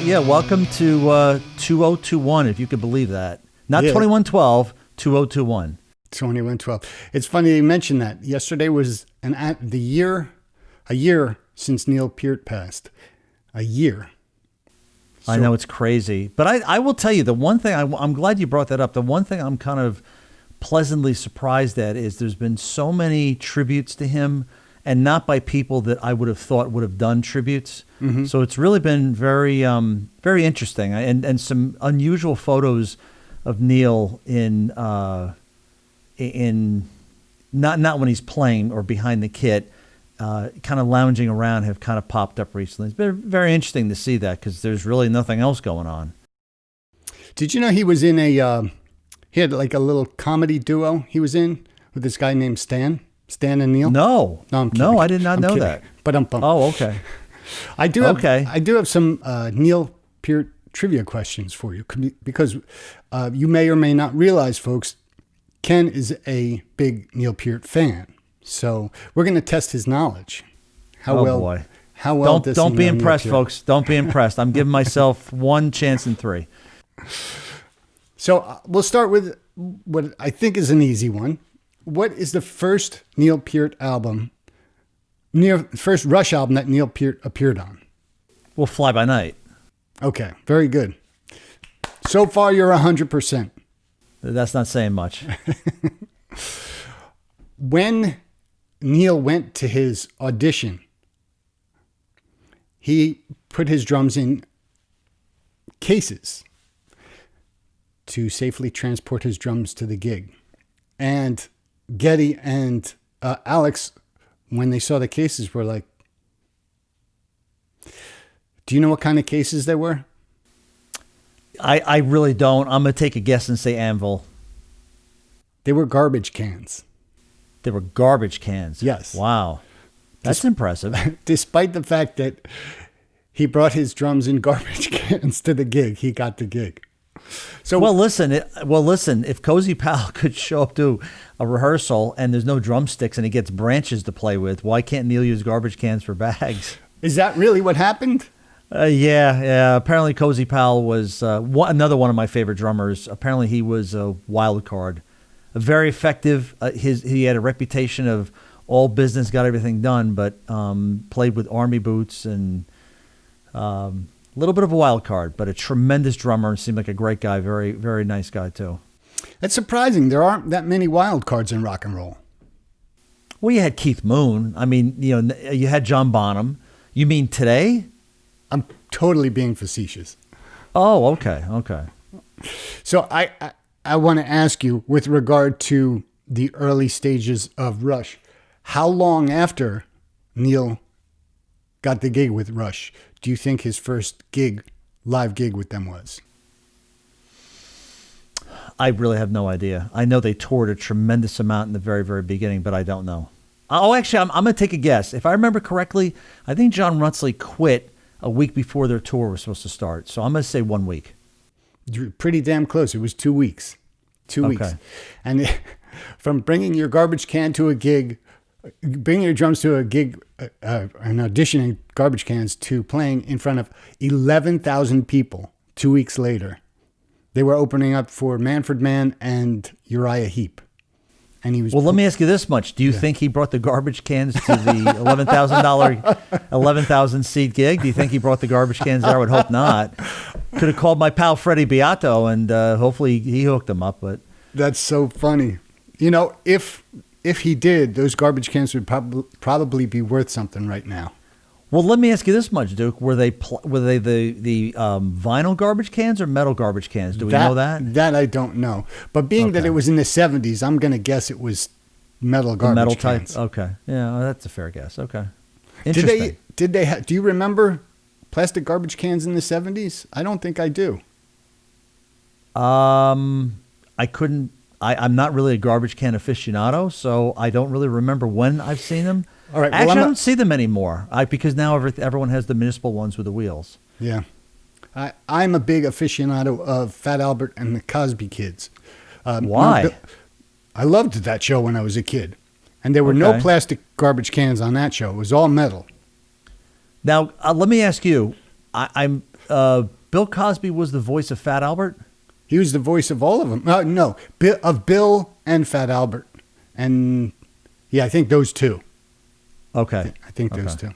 welcome to 2021, if you could believe that. Not 2112, 2021. 2112. It's funny you mentioned that. Yesterday was a year since Neil Peart passed. A year. I know, it's crazy. But I will tell you, the one thing, I'm glad you brought that up. The one thing I'm kind of pleasantly surprised at is there's been so many tributes to him, and not by people that I would have thought would have done tributes. Mm-hmm. So it's really been very, very interesting, and some unusual photos of Neil in not when he's playing or behind the kit, kind of lounging around, have kind of popped up recently. It's been very interesting to see that because there's really nothing else going on. Did you know he was in he had like a little comedy duo he was in with this guy named Stan and Neil? No, I'm kidding. No, I did not know that. But Oh, okay. I do have some Neil Peart trivia questions for you because you may or may not realize, folks, Ken is a big Neil Peart fan. So we're going to test his knowledge. Boy. How well does he know Don't be impressed, Neil Peart? folks. Don't be impressed. I'm giving myself one chance in three. So we'll start with what I think is an easy one. What is the first Neil Peart album, first Rush album that Neil Peart appeared on? Well, Fly By Night. Okay, very good. So far, you're 100%. That's not saying much. When Neil went to his audition, he put his drums in cases to safely transport his drums to the gig. And Geddy and Alex, when they saw the cases, were like, do you know what kind of cases they were? I really don't. I'm going to take a guess and say Anvil. They were garbage cans. They were garbage cans. Yes. Wow. That's impressive. Despite the fact that he brought his drums in garbage cans to the gig, he got the gig. So well, listen. If Cozy Powell could show up to a rehearsal and there's no drumsticks and he gets branches to play with, why can't Neil use garbage cans for bags? Is that really what happened? Yeah. Apparently, Cozy Powell was another one of my favorite drummers. Apparently, he was a wild card, very effective. He had a reputation of all business, got everything done, but played with army boots and. A little bit of a wild card, but a tremendous drummer and seemed like a great guy. Very, very nice guy, too. That's surprising. There aren't that many wild cards in rock and roll. Well, you had Keith Moon. I mean, you had John Bonham. You mean today? I'm totally being facetious. Oh, okay. So I want to ask you, with regard to the early stages of Rush, how long after Neil got the gig with Rush do you think his first live gig with them was? I really have no idea. I know they toured a tremendous amount in the very, very beginning, but I don't know. Oh, actually, I'm going to take a guess. If I remember correctly, I think John Rutsley quit a week before their tour was supposed to start. So I'm going to say 1 week. You're pretty damn close. It was 2 weeks. 2 weeks. And from bringing your garbage can to a gig, bringing your drums to a gig, an audition in garbage cans, to playing in front of 11,000 people 2 weeks later. They were opening up for Manfred Mann and Uriah Heep. And he was. Well, let me ask you this much. Do you think he brought the garbage cans to the $11,000 seat gig? Do you think he brought the garbage cans there? I would hope not. Could have called my pal Freddie Beato and hopefully he hooked them up. But that's so funny. If he did, those garbage cans would probably be worth something right now. Well, let me ask you this much, Duke. Were they the vinyl garbage cans or metal garbage cans? Do we know that? That I don't know. But being that it was in the 70s, I'm going to guess it was metal garbage cans. Type? Okay. Yeah, that's a fair guess. Okay. Interesting. Do you remember plastic garbage cans in the 70s? I don't think I do. I couldn't. I'm not really a garbage can aficionado, so I don't really remember when I've seen them. All right. Actually, I don't see them anymore because now everyone has the municipal ones with the wheels. Yeah. I'm a big aficionado of Fat Albert and the Cosby Kids. Why? I loved that show when I was a kid. And there were no plastic garbage cans on that show. It was all metal. Now, let me ask you. I'm Bill Cosby was the voice of Fat Albert? He was the voice of all of them. No, of Bill and Fat Albert. And yeah, I think those two. Okay. I think those two.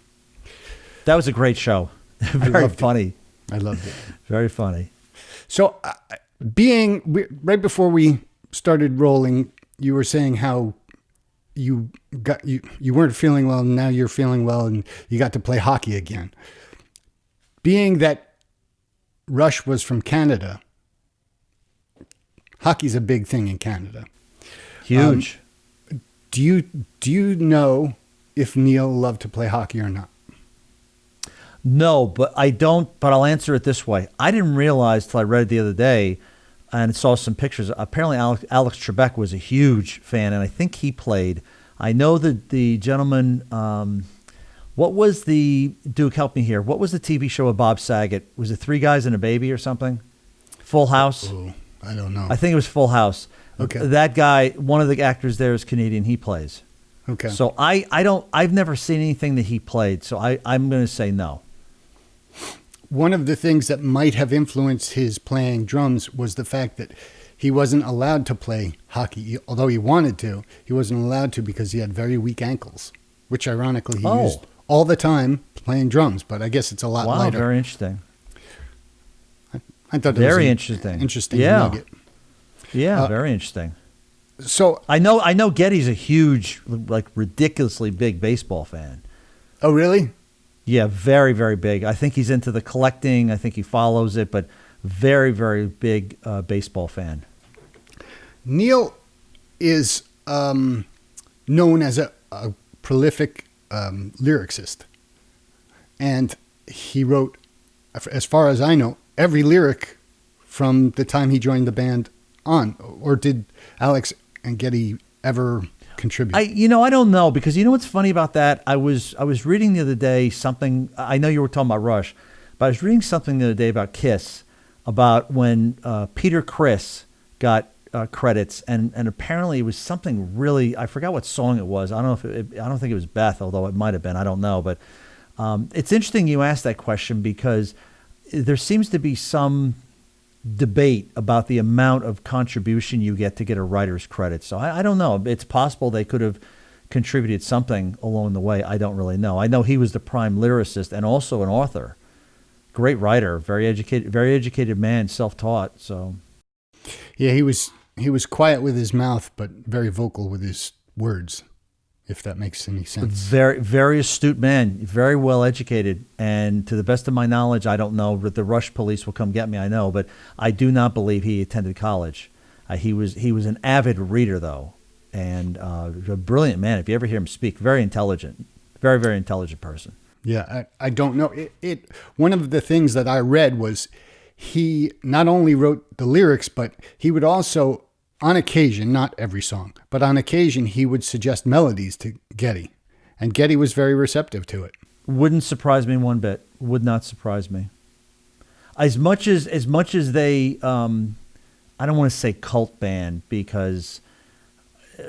That was a great show. Very funny. I loved it. Very funny. So right before we started rolling, you were saying how you weren't feeling well, and now you're feeling well, and you got to play hockey again. Being that Rush was from Canada, hockey's a big thing in Canada. Huge. Do you know if Neil loved to play hockey or not? No, but I don't. But I'll answer it this way. I didn't realize till I read it the other day and saw some pictures. Apparently, Alex Trebek was a huge fan, and I think he played. I know that the gentleman. What was the Duke? Help me here. What was the TV show of Bob Saget? Was it Three Guys and a Baby or something? Full House. Oh, I don't know. I think it was Full House. Okay. That guy, one of the actors there is Canadian. He plays. Okay. So I've never seen anything that he played. So I'm going to say no. One of the things that might have influenced his playing drums was the fact that he wasn't allowed to play hockey. Although he wanted to, he wasn't allowed to because he had very weak ankles, which ironically he used all the time playing drums. But I guess it's a lot lighter. Wow, very interesting. I thought very was interesting. Interesting nugget. Yeah, very interesting. So I know Getty's a huge, like ridiculously big baseball fan. Oh, really? Yeah, very, very big. I think he's into the collecting. I think he follows it, but very, very big baseball fan. Neil is known as a prolific lyricist. And he wrote, as far as I know, every lyric from the time he joined the band on. Or did Alex and Getty ever contribute? I don't know, because you know what's funny about that? I was reading the other day something. I know you were talking about Rush, but I was reading something the other day about Kiss, about when Peter Criss got credits, and apparently it was something really, I forgot what song it was. I don't know I don't think it was Beth, although it might have been. I don't know, but it's interesting you asked that question, because there seems to be some debate about the amount of contribution you get to get a writer's credit. So I don't know. It's possible they could have contributed something along the way. I don't really know. I know he was the prime lyricist and also an author. Great writer, very educated man, self-taught. So yeah, he was quiet with his mouth, but very vocal with his words, if that makes any sense. Very, very astute man, very well educated. And to the best of my knowledge, I don't know, but the Rush police will come get me, I know, but I do not believe he attended college. He was an avid reader, though, and a brilliant man. If you ever hear him speak, very intelligent, very, very intelligent person. Yeah, I don't know. One of the things that I read was he not only wrote the lyrics, but he would also, on occasion, not every song, but on occasion, he would suggest melodies to Getty. And Getty was very receptive to it. Wouldn't surprise me one bit. Would not surprise me. As much as they, I don't want to say cult band,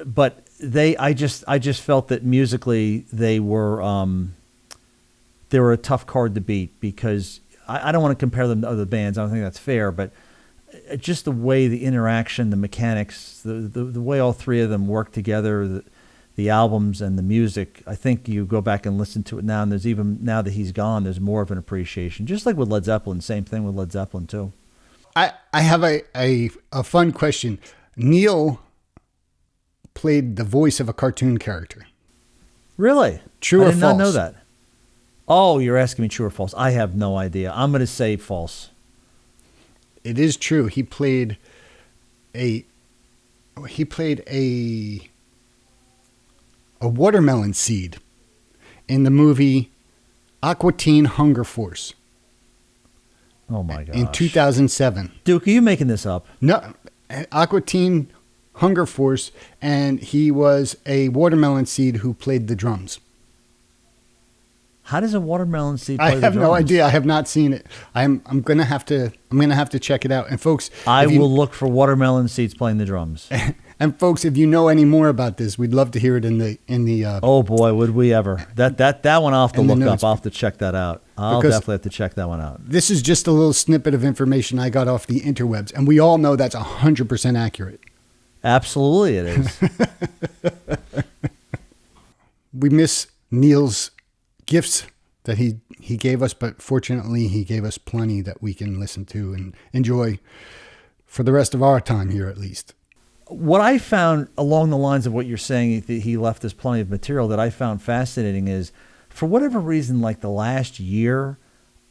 but I just felt that musically they were a tough card to beat, because I don't want to compare them to other bands. I don't think that's fair, but just the way the interaction, the mechanics, the way all three of them work together, the albums and the music, I think you go back and listen to it now, and there's even, now that he's gone, there's more of an appreciation. Just like with Led Zeppelin, same thing with Led Zeppelin too. I have a fun question. Neil played the voice of a cartoon character. Really? True or false? I did not know that. Oh, you're asking me true or false. I have no idea. I'm going to say false. It is true. He played a watermelon seed in the movie Aqua Teen Hunger Force. Oh my gosh. In 2007. Duke, are you making this up? No, Aqua Teen Hunger Force, and he was a watermelon seed who played the drums. How does a watermelon seed play I the have no drums? idea. I have not seen it. I'm gonna have to check it out. And folks, I will look for watermelon seeds playing the drums. And folks, if you know any more about this, we'd love to hear it in the. Oh boy, would we ever! That one I'll have to In the look notes. up. I'll have to check that out. I'll Because- definitely have to check that one out. This is just a little snippet of information I got off the interwebs, and we all know that's 100% accurate. Absolutely, it is. We miss Neil's gifts that he gave us, but fortunately he gave us plenty that we can listen to and enjoy for the rest of our time here, at least. What I found along the lines of what you're saying, that he left us plenty of material that I found fascinating is, for whatever reason, like the last year,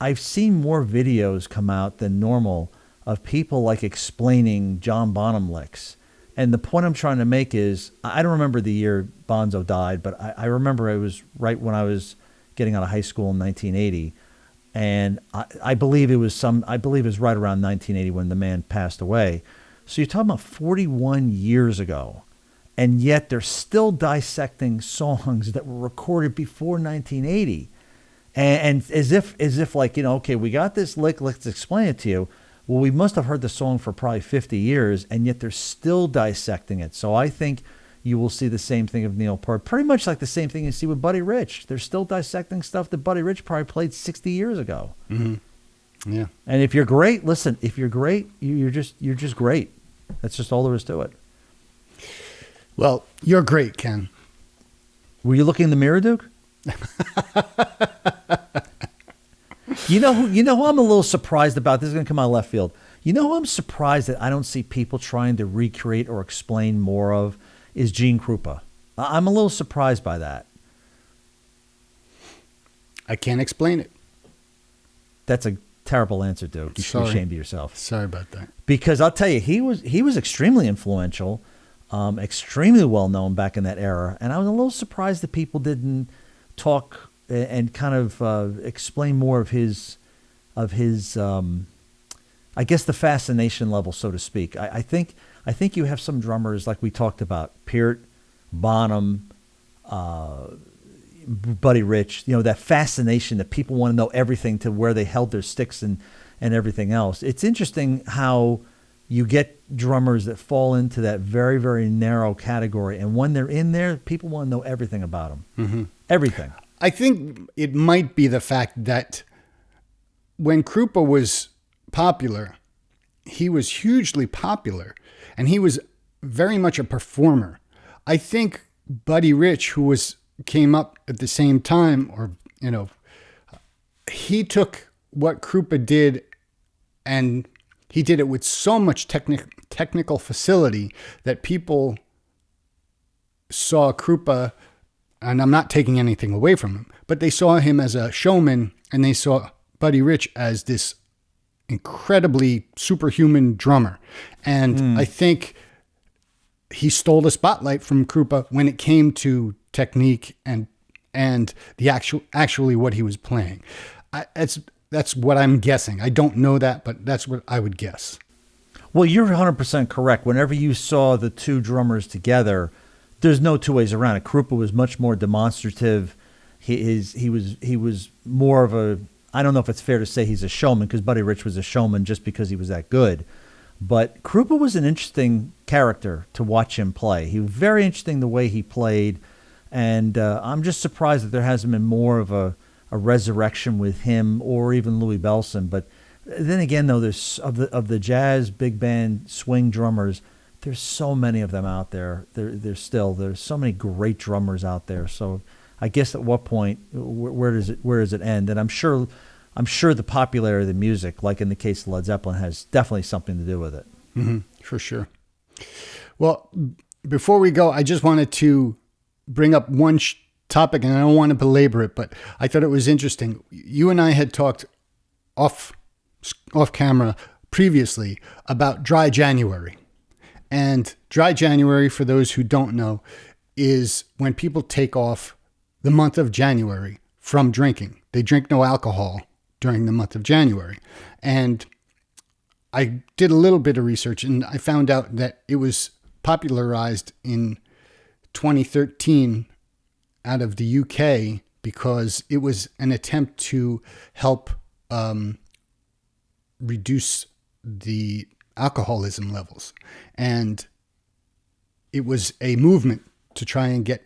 I've seen more videos come out than normal of people like explaining John Bonham licks. And the point I'm trying to make is, I don't remember the year Bonzo died, but I remember it was right when I was getting out of high school in 1980. And I believe it was right around 1980 when the man passed away. So you're talking about 41 years ago. And yet they're still dissecting songs that were recorded before 1980. And as if like, okay, we got this lick, let's explain it to you. Well, we must have heard the song for probably 50 years, and yet they're still dissecting it. So I think you will see the same thing of Neil Peart, pretty much like the same thing you see with Buddy Rich. They're still dissecting stuff that Buddy Rich probably played 60 years ago. Mm-hmm. Yeah. And if you're great, listen, if you're great, you're just great. That's just all there is to it. Well, you're great, Ken. Were you looking in the mirror, Duke? You know who I'm a little surprised about? This is going to come out of left field. You know who I'm surprised that I don't see people trying to recreate or explain more of is Gene Krupa. I'm a little surprised by that. I can't explain it. That's a terrible answer, Duke. You should be ashamed of yourself. Sorry about that. Because I'll tell you, he was extremely influential, extremely well known back in that era, and I was a little surprised that people didn't talk and kind of explain more of his I guess the fascination level, so to speak. I think you have some drummers like we talked about, Peart, Bonham, Buddy Rich, that fascination that people want to know everything to where they held their sticks and everything else. It's interesting how you get drummers that fall into that very, very narrow category. And when they're in there, people want to know everything about them. Mm-hmm. Everything. I think it might be the fact that when Krupa was popular, he was hugely popular and he was very much a performer. I think Buddy Rich, who came up at the same time, or, he took what Krupa did and he did it with so much technical facility that people saw Krupa, and I'm not taking anything away from him, but they saw him as a showman and they saw Buddy Rich as this incredibly superhuman drummer. And I think he stole the spotlight from Krupa when it came to technique and the actually what he was playing. That's what I'm guessing. I don't know that, but that's what I would guess. Well, you're 100% correct. Whenever you saw the two drummers together, there's no two ways around it. Krupa was much more demonstrative. He was more of a, I don't know if it's fair to say he's a showman, because Buddy Rich was a showman just because he was that good. But Krupa was an interesting character to watch him play. He was very interesting the way he played. And I'm just surprised that there hasn't been more of a resurrection with him or even Louis Bellson. But then again, though, there's of the jazz, big band, swing drummers, there's so many of them out there. There's so many great drummers out there. So I guess at what point, where does it end? And I'm sure the popularity of the music, like in the case of Led Zeppelin, has definitely something to do with it. Mm-hmm, for sure. Well, before we go, I just wanted to bring up one topic, and I don't want to belabor it, but I thought it was interesting. You and I had talked off camera previously about dry January. And dry January, for those who don't know, is when people take off the month of January from drinking. They drink no alcohol during the month of January. And I did a little bit of research and I found out that it was popularized in 2013 out of the UK because it was an attempt to help reduce the alcoholism levels. And it was a movement to try and get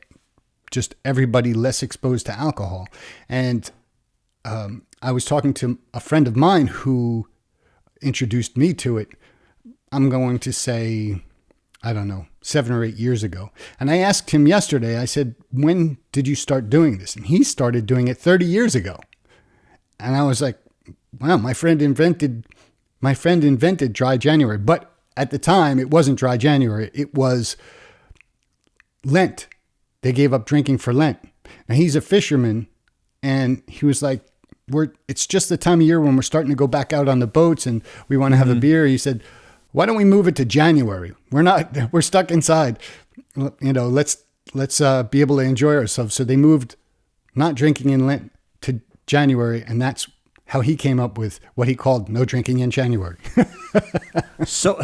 just everybody less exposed to alcohol. And I was talking to a friend of mine who introduced me to it. I'm going to say, I don't know, 7 or 8 years ago. And I asked him yesterday, I said, when did you start doing this? And he started doing it 30 years ago. And I was like, wow, my friend invented dry January. But at the time, it wasn't dry January. It was Lent. They gave up drinking for Lent. Now, he's a fisherman, and he was like, it's just the time of year when we're starting to go back out on the boats and we want to have a beer. He said, why don't we move it to January? We're stuck inside. Let's be able to enjoy ourselves. So they moved not drinking in Lent to January, and that's how he came up with what he called no drinking in January. So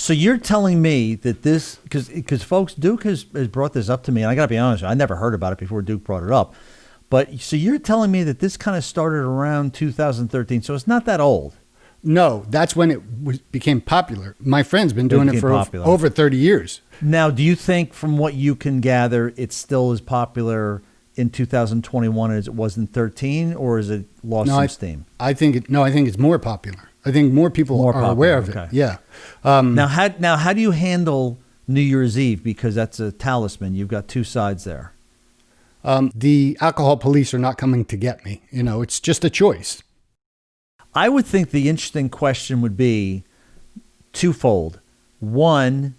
you're telling me that this, because folks, Duke has brought this up to me, and I got to be honest, I never heard about it before Duke brought it up. But so you're telling me that this kind of started around 2013, so it's not that old. No, that's when it became popular. My friend's been doing it for over 30 years. Now, do you think, from what you can gather, it still is popular in 2021 as it was in 13, or is it lost some steam? I think it's more popular. I think more people are aware of it. Yeah. Now, how do you handle New Year's Eve? Because that's a talisman. You've got two sides there. The alcohol police are not coming to get me. It's just a choice. I would think the interesting question would be twofold. One,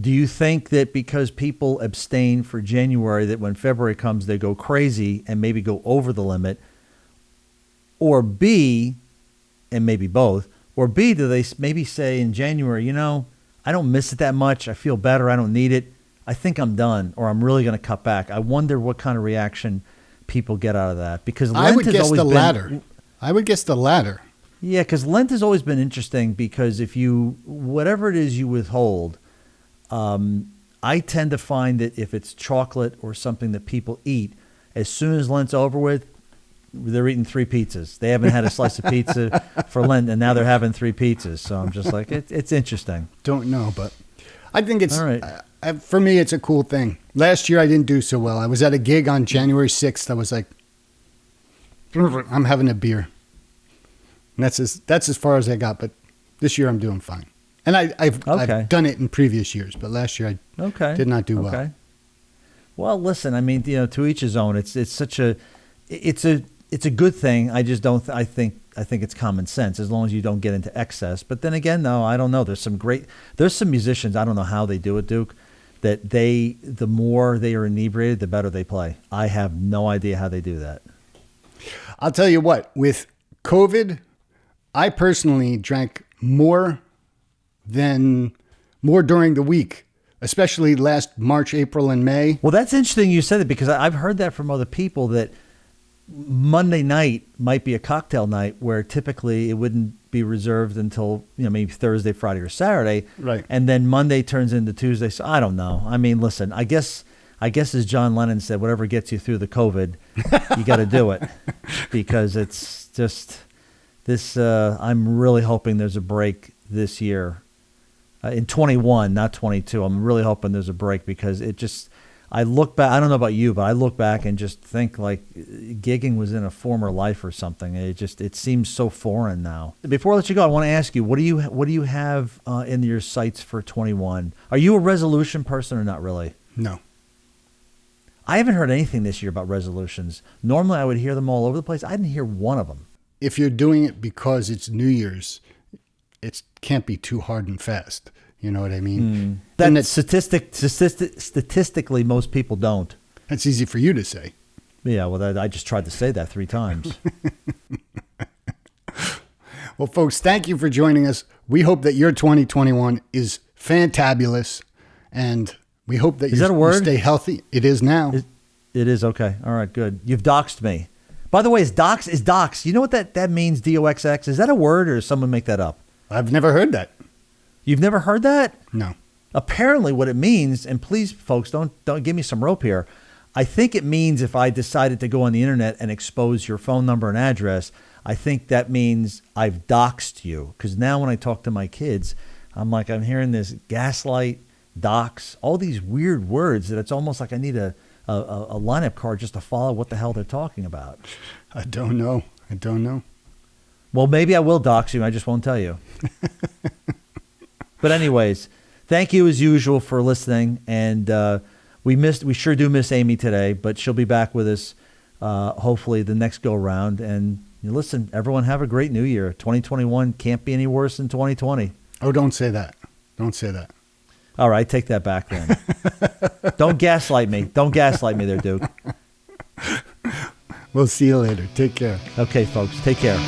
do you think that because people abstain for January, that when February comes, they go crazy and maybe go over the limit? Or B, and maybe both, or B, do they maybe say in January, I don't miss it that much. I feel better. I don't need it. I think I'm done, or I'm really going to cut back. I wonder what kind of reaction people get out of that, because Lent I would guess the latter. I would guess the latter. Yeah, because Lent has always been interesting, because if whatever it is you withhold, I tend to find that if it's chocolate or something that people eat, as soon as Lent's over with, they're eating 3 pizzas. They haven't had a slice of pizza for Lent, and now they're having 3 pizzas. So I'm just like, it's interesting. Don't know, but I think it's, all right. For me, it's a cool thing. Last year, I didn't do so well. I was at a gig on January 6th. I was like, I'm having a beer. And that's as far as I got. But this year, I'm doing fine. And I've done it in previous years, but last year I did not do well. Okay. Well, listen, I mean, to each his own. It's a good thing. I just don't. I think it's common sense, as long as you don't get into excess. But then again, no, I don't know. There's some musicians. I don't know how they do it, Duke. That the more they are inebriated, the better they play. I have no idea how they do that. I'll tell you what. With COVID, I personally drank more during the week, especially last March, April, and May. Well, that's interesting you said it, because I've heard that from other people, that Monday night might be a cocktail night where typically it wouldn't be reserved until maybe Thursday, Friday, or Saturday. Right. And then Monday turns into Tuesday. So I don't know. I mean, listen, I guess as John Lennon said, whatever gets you through the COVID, you got to do it, because it's just this. I'm really hoping there's a break this year. In 21, not 22. I'm really hoping there's a break, because I look back, I don't know about you, but I look back and just think like gigging was in a former life or something. It seems so foreign now. Before I let you go, I want to ask you, what do you have in your sights for 21? Are you a resolution person or not really? No. I haven't heard anything this year about resolutions. Normally I would hear them all over the place. I didn't hear one of them. If you're doing it because it's New Year's, it can't be too hard and fast. You know what I mean? Statistically, most people don't. That's easy for you to say. Yeah, well, I just tried to say that 3 times. Well, folks, thank you for joining us. We hope that your 2021 is fantabulous, and we hope that you stay healthy. It is now. It is, okay. All right, good. You've doxed me. By the way, is dox. You know what that means, DOXX? Is that a word, or does someone make that up? I've never heard that. You've never heard that? No. Apparently what it means, and please, folks, don't give me some rope here. I think it means if I decided to go on the internet and expose your phone number and address, I think that means I've doxed you. Because now when I talk to my kids, I'm hearing this gaslight, dox, all these weird words that it's almost like I need a lineup card just to follow what the hell they're talking about. I don't know. Well, maybe I will dox you. I just won't tell you. But anyways, thank you as usual for listening. And we sure do miss Amy today, but she'll be back with us hopefully the next go round. And listen, everyone have a great new year. 2021 can't be any worse than 2020. Oh, don't say that. Don't say that. All right, take that back then. Don't gaslight me. Don't gaslight me there, Duke. We'll see you later. Take care. Okay, folks, take care.